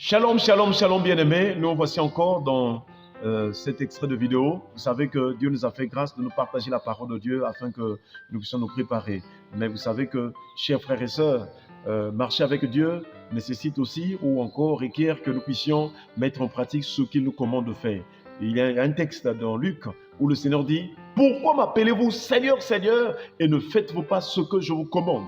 Shalom, shalom, shalom bien-aimés. Nous voici encore dans cet extrait de vidéo. Vous savez que Dieu nous a fait grâce de nous partager la parole de Dieu afin que nous puissions nous préparer. Mais vous savez que, chers frères et sœurs, marcher avec Dieu nécessite aussi ou encore requiert que nous puissions mettre en pratique ce qu'il nous commande de faire. Il y a un texte dans Luc où le Seigneur dit « Pourquoi m'appelez-vous Seigneur, Seigneur et ne faites-vous pas ce que je vous commande ?»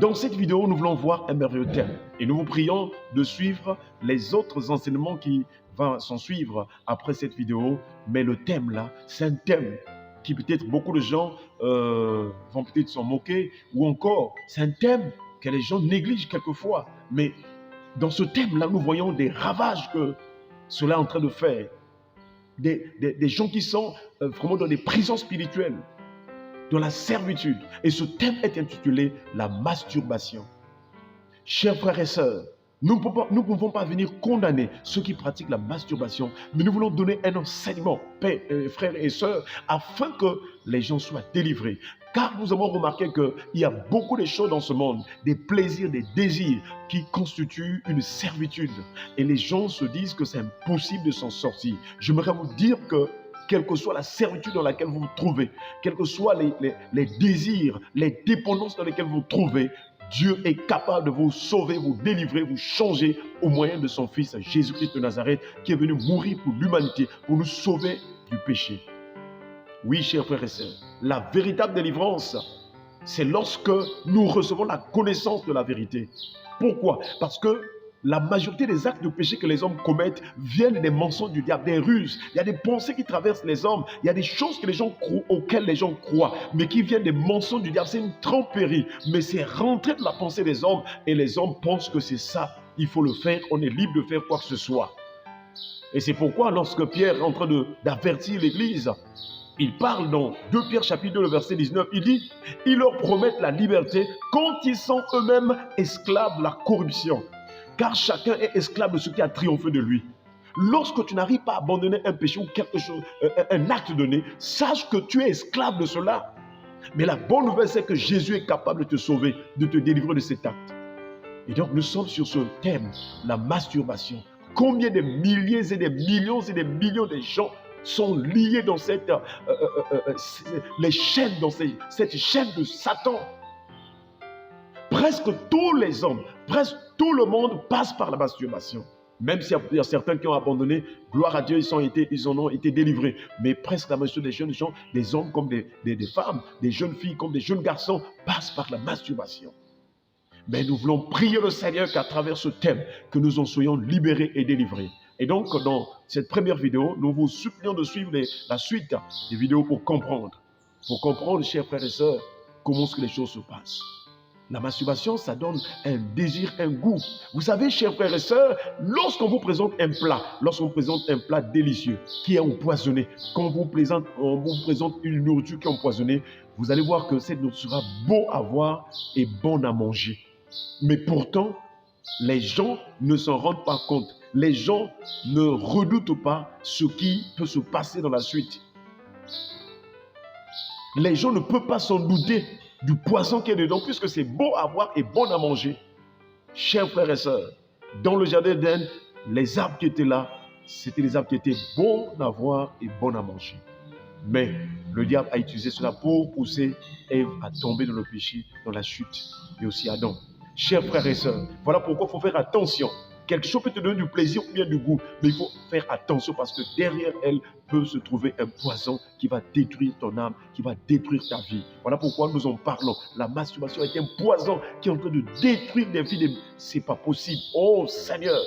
Dans cette vidéo, nous voulons voir un merveilleux thème et nous vous prions de suivre les autres enseignements qui vont s'en suivre après cette vidéo. Mais le thème là, c'est un thème qui peut-être beaucoup de gens vont peut-être s'en moquer ou encore, c'est un thème que les gens négligent quelquefois. Mais dans ce thème-là, nous voyons des ravages que cela est en train de faire. Des gens qui sont vraiment dans des prisons spirituelles, dans la servitude. Et ce thème est intitulé « La masturbation ». Chers frères et sœurs, nous ne pouvons pas venir condamner ceux qui pratiquent la masturbation, mais nous voulons donner un enseignement, frères et sœurs, afin que les gens soient délivrés. Car nous avons remarqué qu'il y a beaucoup de choses dans ce monde, des plaisirs, des désirs qui constituent une servitude. Et les gens se disent que c'est impossible de s'en sortir. J'aimerais vous dire que quelle que soit la servitude dans laquelle vous vous trouvez, quels que soient les désirs, les dépendances dans lesquelles vous vous trouvez, Dieu est capable de vous sauver, vous délivrer, vous changer au moyen de son Fils Jésus-Christ de Nazareth qui est venu mourir pour l'humanité, pour nous sauver du péché. Oui, chers frères et sœurs, la véritable délivrance, c'est lorsque nous recevons la connaissance de la vérité. Pourquoi? Parce que la majorité des actes de péché que les hommes commettent viennent des mensonges du diable, des ruses. Il y a des pensées qui traversent les hommes. Il y a des choses que les gens croient, auxquelles les gens croient, mais qui viennent des mensonges du diable. C'est une tromperie, mais c'est rentré de la pensée des hommes et les hommes pensent que c'est ça. Il faut le faire, on est libre de faire quoi que ce soit. Et c'est pourquoi lorsque Pierre est en train d'avertir l'Église, il parle dans 2 Pierre chapitre 2, le verset 19, il dit « Ils leur promettent la liberté quand ils sont eux-mêmes esclaves de la corruption. » Car chacun est esclave de ce qui a triomphé de lui. Lorsque tu n'arrives pas à abandonner un péché ou quelque chose, un acte donné, sache que tu es esclave de cela. Mais la bonne nouvelle, c'est que Jésus est capable de te sauver, de te délivrer de cet acte. Et donc, nous sommes sur ce thème, la masturbation. Combien de milliers et des millions de gens sont liés dans les chaînes, dans cette chaîne de Satan. Presque tous les hommes, presque tout le monde passe par la masturbation. Même s'il y a certains qui ont abandonné, gloire à Dieu, ils en ont été délivrés. Mais presque la majorité des jeunes gens, des hommes comme des femmes, des jeunes filles comme des jeunes garçons, passent par la masturbation. Mais nous voulons prier le Seigneur qu'à travers ce thème, que nous en soyons libérés et délivrés. Et donc, dans cette première vidéo, nous vous supplions de suivre la suite des vidéos pour comprendre. Pour comprendre, chers frères et sœurs, comment est-ce que les choses se passent. La masturbation, ça donne un désir, un goût. Vous savez, chers frères et sœurs, lorsqu'on vous présente un plat délicieux, qui est empoisonné, quand on vous présente une nourriture qui est empoisonnée, vous allez voir que cette nourriture sera beau à voir et bonne à manger. Mais pourtant, les gens ne s'en rendent pas compte. Les gens ne redoutent pas ce qui peut se passer dans la suite. Les gens ne peuvent pas s'en douter du poison qui est dedans, puisque c'est beau à voir et bon à manger. Chers frères et sœurs, dans le jardin d'Éden, les arbres qui étaient là, c'était les arbres qui étaient bons à voir et bons à manger. Mais le diable a utilisé cela pour pousser Ève à tomber dans le péché, dans la chute, et aussi Adam. Chers frères et sœurs, voilà pourquoi il faut faire attention. Quelque chose peut te donner du plaisir ou bien du goût, mais il faut faire attention parce que derrière elle peut se trouver un poison qui va détruire ton âme, qui va détruire ta vie. Voilà pourquoi nous en parlons. La masturbation est un poison qui est en train de détruire des vies. Ce n'est pas possible. Oh Seigneur!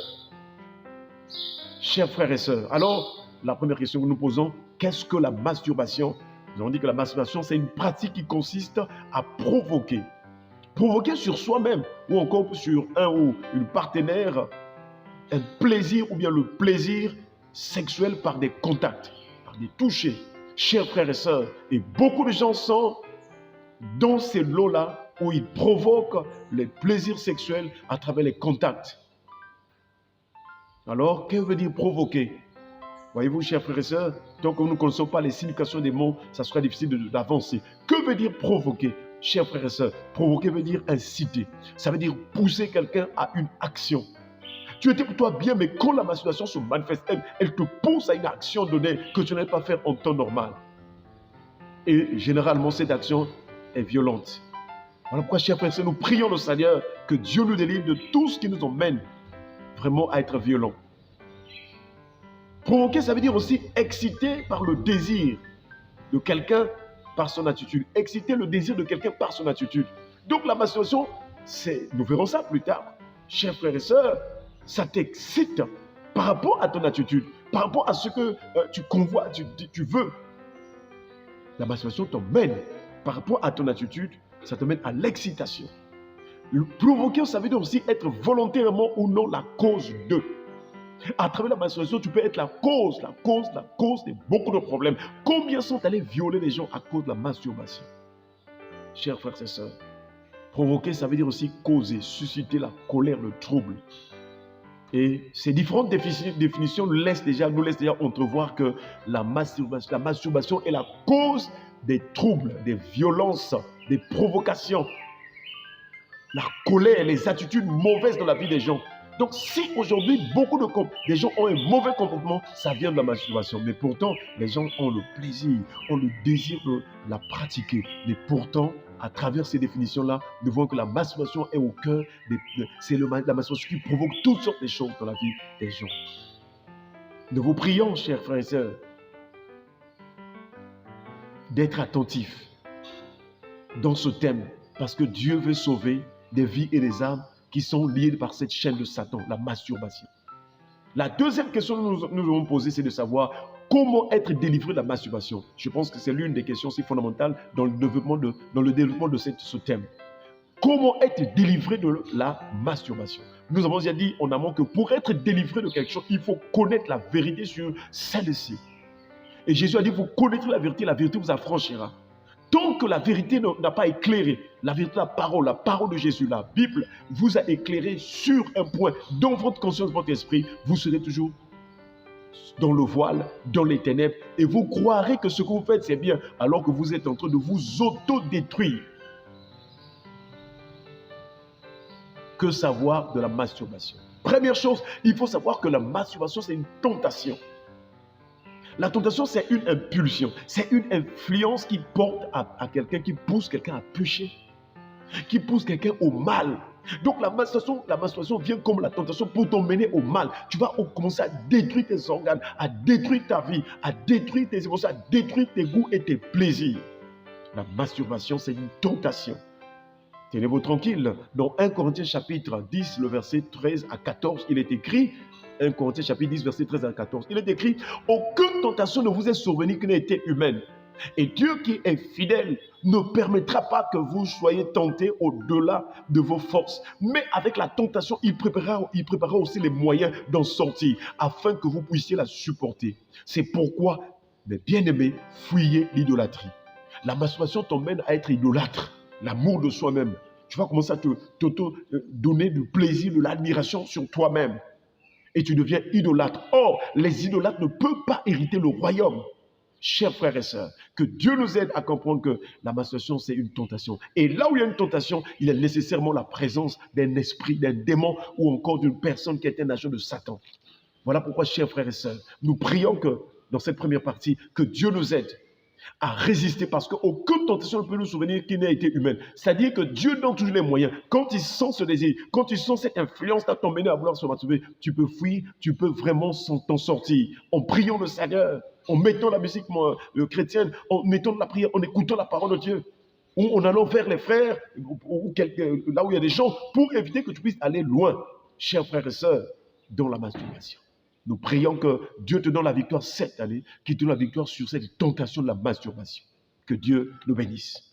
Chers frères et sœurs, alors la première question que nous posons, qu'est-ce que la masturbation? Nous avons dit que la masturbation, c'est une pratique qui consiste à provoquer. Provoquer sur soi-même ou encore sur un ou une partenaire un plaisir ou bien le plaisir sexuel par des contacts, par des touchés. Chers frères et sœurs, et beaucoup de gens sont dans ces lots-là où ils provoquent les plaisirs sexuels à travers les contacts. Alors, que veut dire provoquer? Voyez-vous, chers frères et sœurs, tant que nous ne connaissons pas les significations des mots, ça sera difficile d'avancer. Que veut dire provoquer? Chers frères et sœurs, provoquer veut dire inciter. Ça veut dire pousser quelqu'un à une action. Tu étais pour toi bien, mais quand la masturbation se manifeste, elle te pousse à une action donnée que tu n'allais pas faire en temps normal. Et généralement, cette action est violente. Voilà pourquoi, chers frères et sœurs, nous prions le Seigneur que Dieu nous délivre de tout ce qui nous emmène vraiment à être violents. Provoquer, ça veut dire aussi exciter par le désir de quelqu'un par son attitude. Exciter le désir de quelqu'un par son attitude. Donc la masturbation, nous verrons ça plus tard. Chers frères et sœurs, ça t'excite par rapport à ton attitude, par rapport à ce que tu convoites, tu veux. La masturbation t'emmène par rapport à ton attitude, ça t'emmène à l'excitation. Provoquer, ça veut dire aussi être volontairement ou non la cause de. À travers la masturbation, tu peux être la cause de beaucoup de problèmes. Combien sont allés violer les gens à cause de la masturbation? Chers frères et sœurs, provoquer, ça veut dire aussi causer, susciter la colère, le trouble. Et ces différentes définitions nous laissent déjà entrevoir que la masturbation est la cause des troubles, des violences, des provocations, la colère, les attitudes mauvaises dans la vie des gens. Donc si aujourd'hui beaucoup des gens ont un mauvais comportement, ça vient de la masturbation. Mais pourtant, les gens ont le plaisir, ont le désir de la pratiquer. Mais pourtant, à travers ces définitions-là, nous voyons que la masturbation est au cœur, c'est la masturbation qui provoque toutes sortes de choses dans la vie des gens. Nous vous prions, chers frères et sœurs, d'être attentifs dans ce thème, parce que Dieu veut sauver des vies et des âmes qui sont liées par cette chaîne de Satan, la masturbation. La deuxième question que nous devons poser, c'est de savoir comment être délivré de la masturbation. Je pense que c'est l'une des questions si fondamentales dans le développement de ce thème. Comment être délivré de la masturbation? Nous avons déjà dit en amont que pour être délivré de quelque chose, il faut connaître la vérité sur celle-ci. Et Jésus a dit, vous connaîtrez la vérité vous affranchira. Tant que la vérité n'a pas éclairé, la vérité de la parole de Jésus, la Bible, vous a éclairé sur un point. Dans votre conscience, votre esprit, vous serez toujours dans le voile, dans les ténèbres, et vous croirez que ce que vous faites, c'est bien, alors que vous êtes en train de vous auto-détruire. Que savoir de la masturbation? Première chose, il faut savoir que la masturbation, c'est une tentation. La tentation, c'est une impulsion, c'est une influence qui porte à quelqu'un, qui pousse quelqu'un à pécher, qui pousse quelqu'un au mal. Donc la masturbation vient comme la tentation pour t'emmener au mal. Tu vas commencer à détruire tes organes, à détruire ta vie, à détruire tes émotions, à détruire tes goûts et tes plaisirs. La masturbation, c'est une tentation. Tenez-vous tranquille. Dans 1 Corinthiens chapitre 10, le verset 13 à 14, il est écrit, 1 Corinthiens chapitre 10, verset 13 à 14, il est écrit, « Aucune tentation ne vous est survenue qui n'ait été humaine. Et Dieu qui est fidèle ne permettra pas que vous soyez tentés au-delà de vos forces. Mais avec la tentation, il préparera aussi les moyens d'en sortir, afin que vous puissiez la supporter. C'est pourquoi, mes bien-aimés, fuyez l'idolâtrie. » La masturbation t'emmène à être idolâtre. L'amour de soi-même. Tu vas commencer à te donner du plaisir, de l'admiration sur toi-même. Et tu deviens idolâtre. Or, les idolâtres ne peuvent pas hériter le royaume. Chers frères et sœurs, que Dieu nous aide à comprendre que la masturbation, c'est une tentation. Et là où il y a une tentation, il y a nécessairement la présence d'un esprit, d'un démon ou encore d'une personne qui est un agent de Satan. Voilà pourquoi, chers frères et sœurs, nous prions que, dans cette première partie, que Dieu nous aide à résister, parce qu'aucune tentation ne peut nous souvenir qui n'a été humaine. C'est-à-dire que Dieu donne toujours les moyens. Quand il sent ce désir, quand il sent cette influence à t'emmener à vouloir se masturber, tu peux fuir, tu peux vraiment t'en sortir. En priant le Seigneur, en mettant la musique chrétienne, en mettant de la prière, en écoutant la parole de Dieu, ou en allant vers les frères, là où il y a des gens, pour éviter que tu puisses aller loin, chers frères et sœurs, dans la masturbation. Nous prions que Dieu te donne la victoire cette année, qu'il te donne la victoire sur cette tentation de la masturbation. Que Dieu nous bénisse.